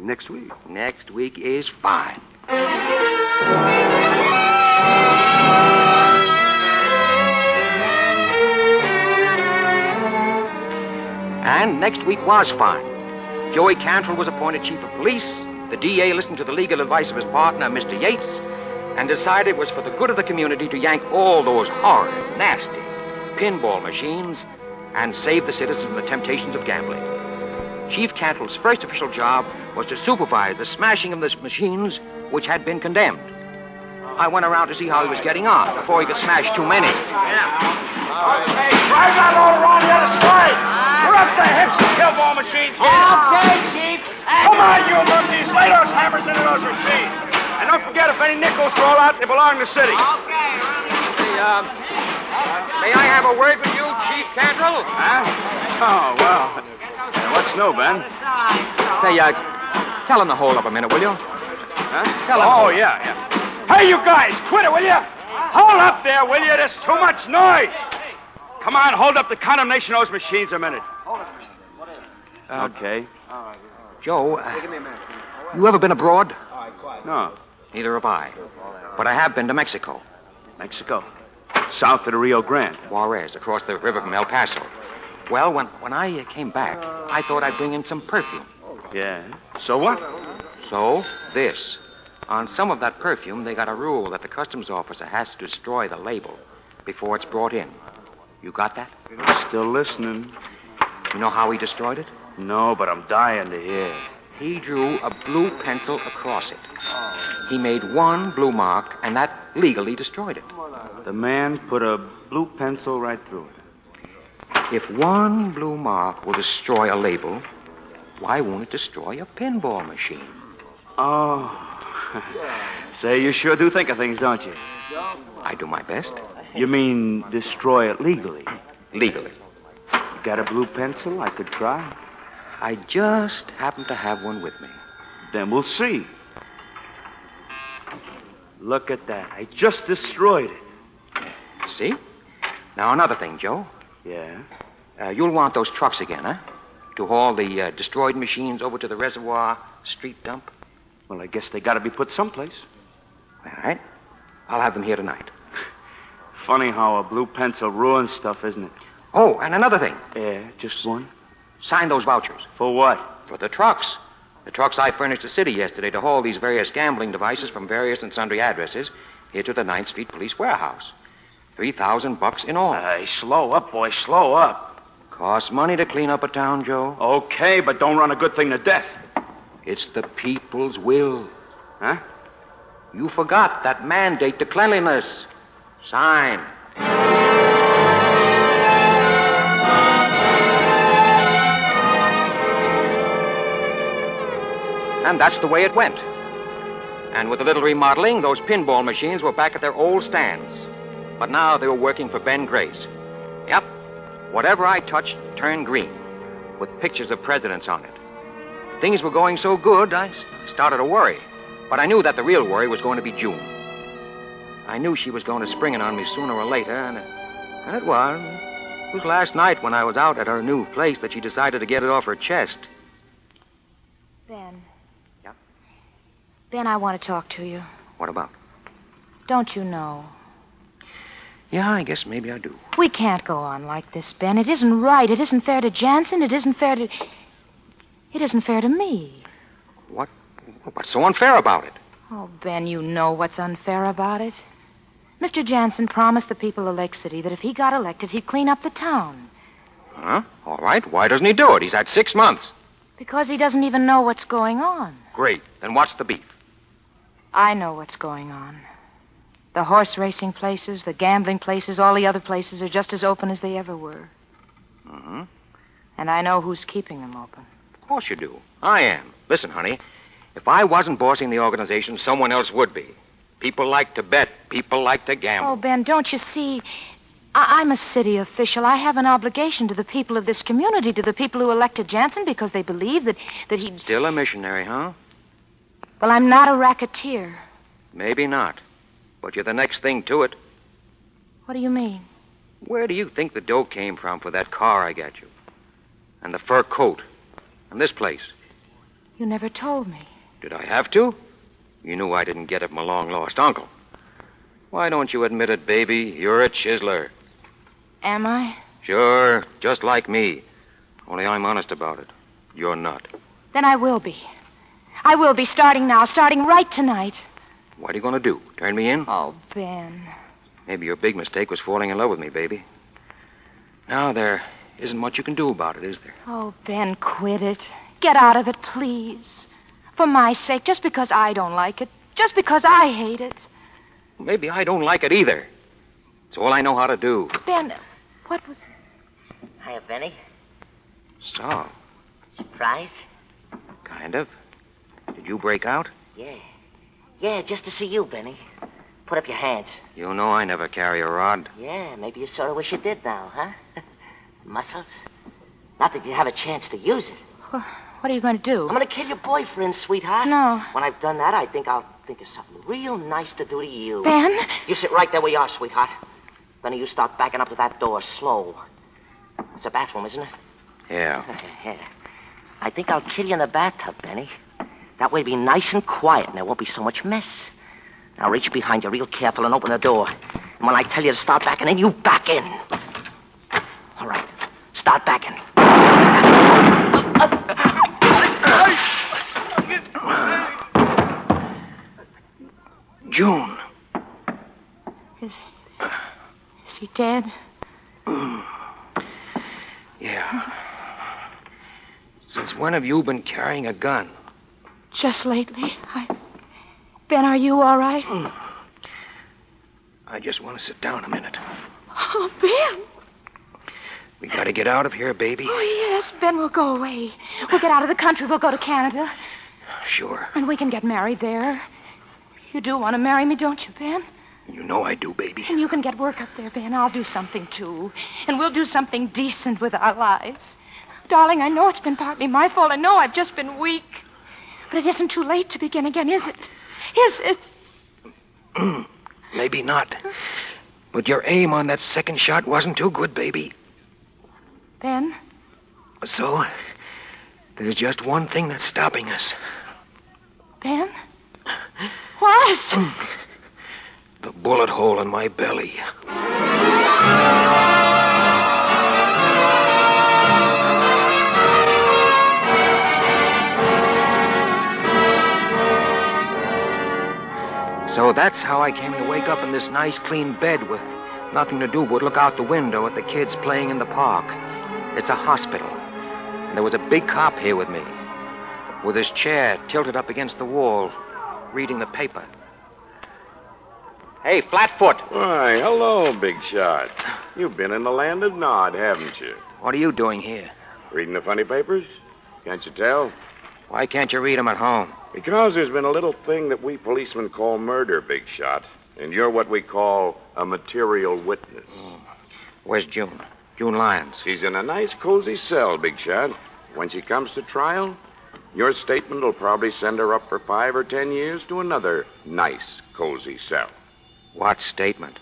next week? Next week is fine. And next week was fine. Joey Cantrell was appointed chief of police. The DA listened to the legal advice of his partner, Mr. Yates, and decided it was for the good of the community to yank all those horrid, nasty pinball machines and save the citizens from the temptations of gambling. Chief Cantrell's first official job was to supervise the smashing of the machines which had been condemned. I went around to see how he was getting on before he could smash too many. Okay, drive that load around the other side. We're up the hips of pinball machines here. Okay, Chief. Come on, you monkeys. Lay those hammers into those machines. And don't forget, if any nickels roll out, they belong to the city. Okay. May I have a word with you, Chief Cantrell? Huh? Oh, well. What's new, Ben? Say, tell him to hold up a minute, will you? Huh? Tell him. Oh, yeah. Hey, you guys, quit it, will you? Hold up there, will you? There's too much noise. Come on, hold up the condemnation of those machines a minute. Okay. Joe, you ever been abroad? No. Neither have I. But I have been to Mexico. Mexico? South of the Rio Grande. Juarez, across the river from El Paso. Well, when I came back, I thought I'd bring in some perfume. Yeah. So what? So, this. On some of that perfume, they got a rule that the customs officer has to destroy the label before it's brought in. You got that? Still listening. You know how he destroyed it? No, but I'm dying to hear. He drew a blue pencil across it. He made one blue mark, and that legally destroyed it. The man put a blue pencil right through it. If one blue mark will destroy a label, why won't it destroy a pinball machine? Oh. Say, you sure do think of things, don't you? I do my best. You mean destroy it legally? Legally. You got a blue pencil? I could try. I just happen to have one with me. Then we'll see. Look at that. I just destroyed it. See? Now, another thing, Joe. Yeah? You'll want those trucks again, huh? To haul the destroyed machines over to the reservoir street dump? Well, I guess they got to be put someplace. All right. I'll have them here tonight. Funny how a blue pencil ruins stuff, isn't it? Oh, and another thing. Yeah, just one? Sign those vouchers. For what? For the trucks. The trucks I furnished the city yesterday to haul these various gambling devices from various and sundry addresses here to the 9th Street Police Warehouse. $3,000 in all. Hey, slow up, boy, slow up. Costs money to clean up a town, Joe. Okay, but don't run a good thing to death. It's the people's will. Huh? You forgot that mandate to cleanliness. Sign. And that's the way it went. And with a little remodeling, those pinball machines were back at their old stands. But now they were working for Ben Grace. Yep. Whatever I touched turned green, with pictures of presidents on it. Things were going so good, I started to worry. But I knew that the real worry was going to be June. I knew she was going to spring it on me sooner or later, and it was. It was last night when I was out at her new place that she decided to get it off her chest. Ben. Yeah? Ben, I want to talk to you. What about? Don't you know? Yeah, I guess maybe I do. We can't go on like this, Ben. It isn't right. It isn't fair to Jansen. It isn't fair to me. What's so unfair about it? Oh, Ben, you know what's unfair about it. Mr. Jansen promised the people of Lake City that if he got elected, he'd clean up the town. Huh? All right. Why doesn't he do it? He's had 6 months. Because he doesn't even know what's going on. Great. Then what's the beef? I know what's going on. The horse racing places, the gambling places, all the other places are just as open as they ever were. Mm-hmm. And I know who's keeping them open. Of course you do. I am. Listen, honey, if I wasn't bossing the organization, someone else would be. People like to bet. People like to gamble. Oh, Ben, don't you see? I'm a city official. I have an obligation to the people of this community, to the people who elected Jansen because they believe that he'd... Still a missionary, huh? Well, I'm not a racketeer. Maybe not. But you're the next thing to it. What do you mean? Where do you think the dough came from for that car I got you? And the fur coat? And this place? You never told me. Did I have to? You knew I didn't get it from a long-lost uncle. Why don't you admit it, baby? You're a chiseler. Am I? Sure, just like me. Only I'm honest about it. You're not. Then I will be. I will be, starting now, starting right tonight. What are you going to do? Turn me in? Oh, Ben. Maybe your big mistake was falling in love with me, baby. Now, there isn't much you can do about it, is there? Oh, Ben, quit it. Get out of it, please. For my sake, just because I don't like it. Just because I hate it. Maybe I don't like it either. It's all I know how to do. Ben, what was... Hiya, Benny. So, Surprise? kind of. Did you break out? Yeah. Yeah, just to see you, Benny. Put up your hands. You know I never carry a rod. Yeah, maybe you sort of wish you did now, huh? Muscles? Not that you have a chance to use it. What are you going to do? I'm going to kill your boyfriend, sweetheart. No. When I've done that, I think I'll think of something real nice to do to you. Ben? You sit right there where you are, sweetheart. Benny, you start backing up to that door slow. It's a bathroom, isn't it? Yeah. Yeah. I think I'll kill you in the bathtub, Benny. That way it'll be nice and quiet, and there won't be so much mess. Now reach behind you real careful and open the door. And when I tell you to start backing in, you back in. All right. Start backing. June. Is he dead? Yeah. Since when have you been carrying a gun? Just lately. Ben, are you all right? I just want to sit down a minute. Oh, Ben. We got to get out of here, baby. Oh, yes, Ben, we'll go away. We'll get out of the country. We'll go to Canada. Sure. And we can get married there. You do want to marry me, don't you, Ben? You know I do, baby. And you can get work up there, Ben. I'll do something, too. And we'll do something decent with our lives. Darling, I know it's been partly my fault. I know I've just been weak. But it isn't too late to begin again, is it? Is it? Maybe not. But your aim on that second shot wasn't too good, baby. Ben? So, There's just one thing that's stopping us. Ben? What? The bullet hole in my belly. So that's how I came to wake up in this nice, clean bed with nothing to do but look out the window at the kids playing in the park. It's a hospital. And there was a big cop here with me, with his chair tilted up against the wall, reading the paper. Hey, Flatfoot. Why, hello, Big Shot. You've been in the land of Nod, haven't you? What are you doing here? Reading the funny papers? Can't you tell? Why can't you read them at home? Because there's been a little thing that we policemen call murder, Big Shot. And you're what we call a material witness. Where's June? June Lyons. She's in a nice, cozy cell, Big Shot. When she comes to trial, your statement will probably send her up for 5 or 10 years to another nice, cozy cell. What statement?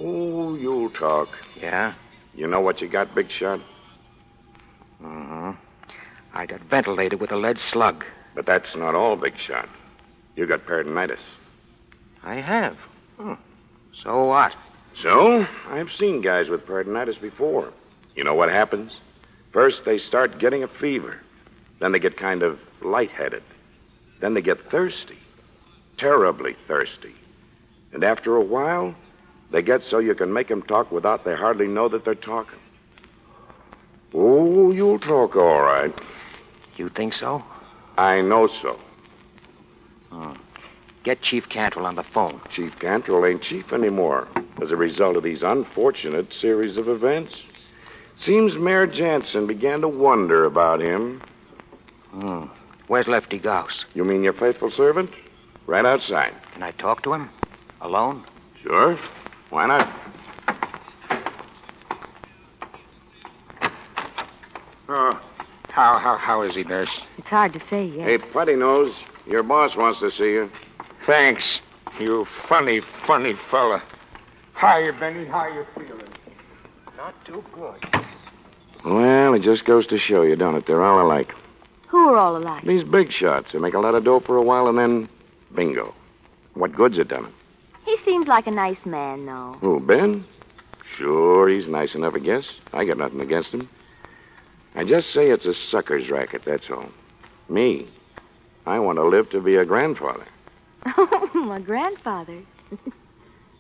Oh, you'll talk. Yeah? You know what you got, Big Shot? Mm-hmm. I got ventilated with a lead slug. But that's not all, Big Shot. You got peritonitis. I have. So what? So, I've seen guys with peritonitis before. You know what happens? First, they start getting a fever. Then they get kind of lightheaded. Then they get thirsty. Terribly thirsty. And after a while, they get so you can make them talk without they hardly know that they're talking. Oh, you'll talk all right. You think so? I know so. Get Chief Cantrell on the phone. Chief Cantrell ain't chief anymore as a result of these unfortunate series of events. Seems Mayor Jansen began to wonder about him. Where's Lefty Gauss? You mean your faithful servant? Right outside. Can I talk to him? Alone? Sure. Why not? How is he, nurse? It's hard to say yet. Hey, Putty Nose, your boss wants to see you. Thanks. You funny fella. Hiya, Benny. How you feeling? Not too good. Well, it just goes to show you, don't it? They're all alike. Who are all alike? These big shots. They make a lot of dough for a while and then bingo. What good's it done 'em? He seems like a nice man, though. Who, Ben? Sure, he's nice enough, I guess. I got nothing against him. I just say it's a sucker's racket, that's all. Me, I want to live to be a grandfather. Oh, a grandfather.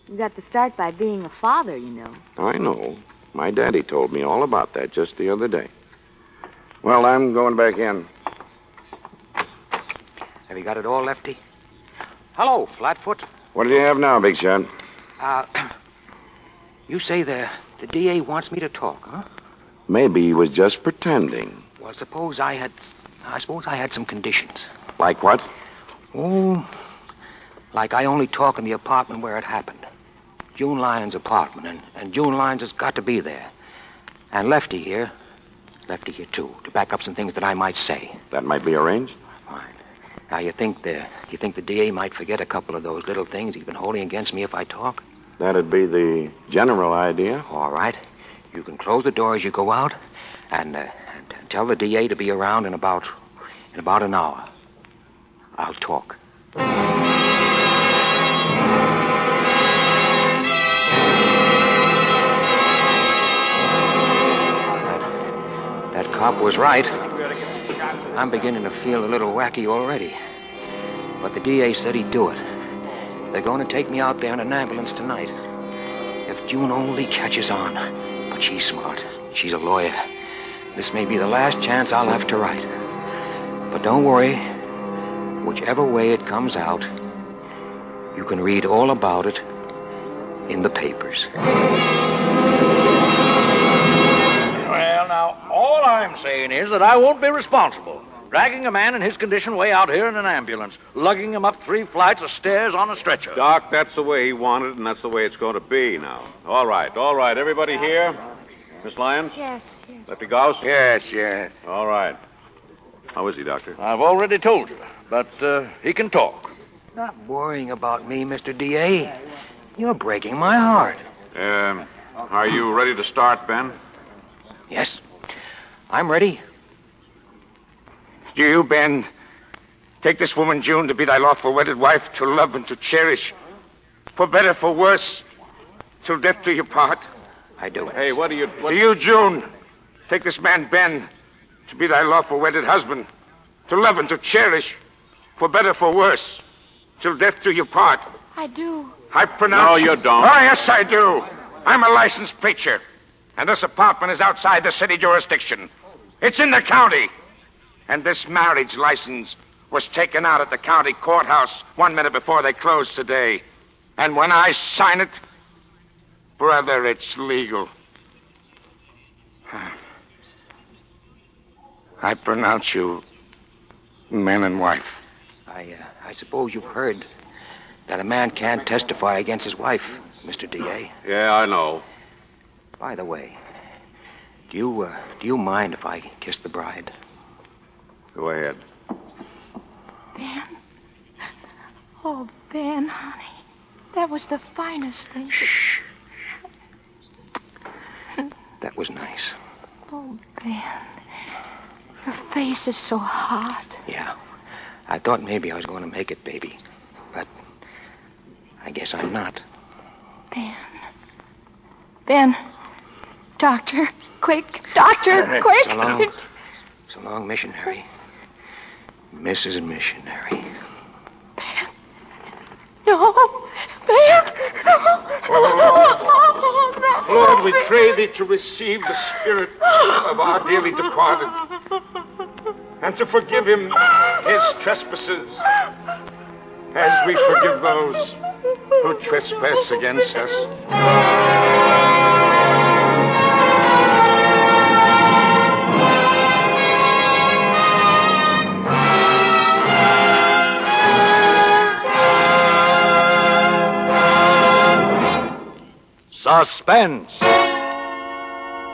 You got to start by being a father, you know. I know. My daddy told me all about that just the other day. Well, I'm going back in. Have you got it all, Lefty? Hello, Flatfoot. What do you have now, Big Shot? You say the DA wants me to talk, huh? Maybe he was just pretending. Well, suppose I had some conditions. Like what? Oh, like I only talk in the apartment where it happened. June Lyons' apartment, and June Lyons has got to be there. And Lefty here, too, to back up some things that I might say. That might be arranged? Fine. Now, you think the DA might forget a couple of those little things he's been holding against me if I talk? That'd be the general idea. All right. You can close the door as you go out, and tell the DA to be around in about an hour. I'll talk. That cop was right. I'm beginning to feel a little wacky already. But the DA said he'd do it. They're going to take me out there in an ambulance tonight. If June only catches on. But she's smart. She's a lawyer. This may be the last chance I'll have to write. But don't worry. Whichever way it comes out, you can read all about it in the papers. Well, now, all I'm saying is that I won't be responsible. Dragging a man in his condition way out here in an ambulance, lugging him up 3 flights of stairs on a stretcher. Doc, that's the way he wanted, and that's the way it's going to be now. All right. Everybody here? Miss Lyons? Yes. Lefty Gauss? Yes. All right. How is he, Doctor? I've already told you, but he can talk. Not worrying about me, Mr. DA. You're breaking my heart. Are you ready to start, Ben? Yes. I'm ready. Do you, Ben, take this woman, June, to be thy lawful wedded wife, to love and to cherish, for better, for worse, till death do you part? I do. Hey, what do you... Do you, June, take this man, Ben, to be thy lawful wedded husband, to love and to cherish, for better, for worse, till death do you part? I do. I pronounce... No, you don't. Oh, yes, I do. I'm a licensed preacher, and this apartment is outside the city jurisdiction. It's in the county. And this marriage license was taken out at the county courthouse 1 minute before they closed today. And when I sign it, brother, it's legal. I pronounce you man and wife. I suppose you've heard that a man can't testify against his wife, Mr. D.A. Yeah, I know. By the way, do you mind if I kiss the bride? Go ahead. Ben. Oh, Ben, honey. That was the finest thing. Shh. That was nice. Oh, Ben. Your face is so hot. Yeah. I thought maybe I was going to make it, baby. But I guess I'm not. Ben. Ben. Doctor, quick. Doctor, quick. So long, missionary. Mrs. Missionary. Ben. No. Ben. No. Lord, we pray thee to receive the spirit of our dearly departed and to forgive him his trespasses as we forgive those who trespass against us. Suspense.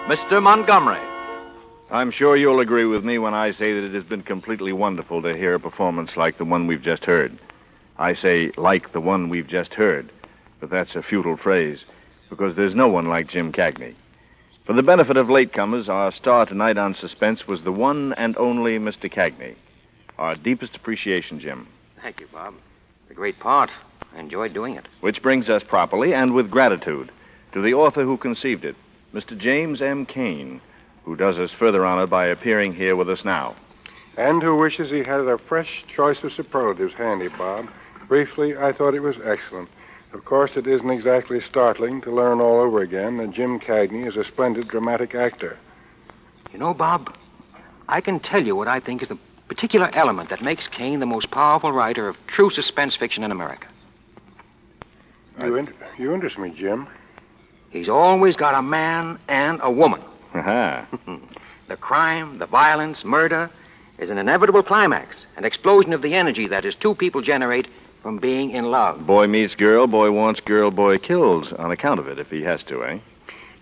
Mr. Montgomery. I'm sure you'll agree with me when I say that it has been completely wonderful to hear a performance like the one we've just heard. I say like the one we've just heard, but that's a futile phrase, because there's no one like Jim Cagney. For the benefit of latecomers, our star tonight on Suspense was the one and only Mr. Cagney. Our deepest appreciation, Jim. Thank you, Bob. It's a great part. I enjoyed doing it. Which brings us properly and with gratitude to the author who conceived it, Mr. James M. Cain, who does us further honor by appearing here with us now. And who wishes he had a fresh choice of superlatives handy, Bob. Briefly, I thought it was excellent. Of course, it isn't exactly startling to learn all over again that Jim Cagney is a splendid dramatic actor. You know, Bob, I can tell you what I think is the particular element that makes Cain the most powerful writer of true suspense fiction in America. You interest me, Jim. He's always got a man and a woman. Aha. The crime, the violence, murder is an inevitable climax, an explosion of the energy that his two people generate from being in love. Boy meets girl, boy wants girl, boy kills on account of it, if he has to, eh?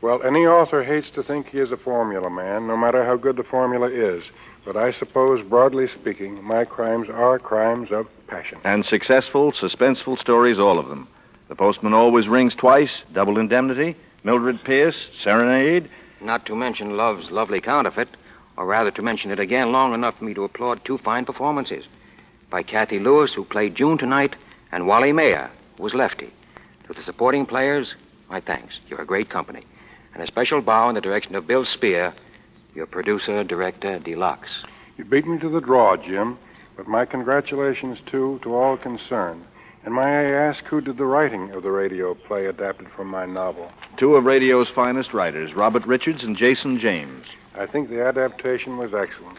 Well, any author hates to think he is a formula man, no matter how good the formula is. But I suppose, broadly speaking, my crimes are crimes of passion. And successful, suspenseful stories, all of them. The Postman Always Rings Twice, Double Indemnity, Mildred Pierce, Serenade. Not to mention Love's Lovely Counterfeit, or rather to mention it again long enough for me to applaud two fine performances. By Kathy Lewis, who played June tonight, and Wally Mayer, who was Lefty. To the supporting players, my thanks. You're a great company. And a special bow in the direction of Bill Spear, your producer, director, deluxe. You beat me to the draw, Jim, but my congratulations, too, to all concerned. And may I ask who did the writing of the radio play adapted from my novel? Two of radio's finest writers, Robert Richards and Jason James. I think the adaptation was excellent.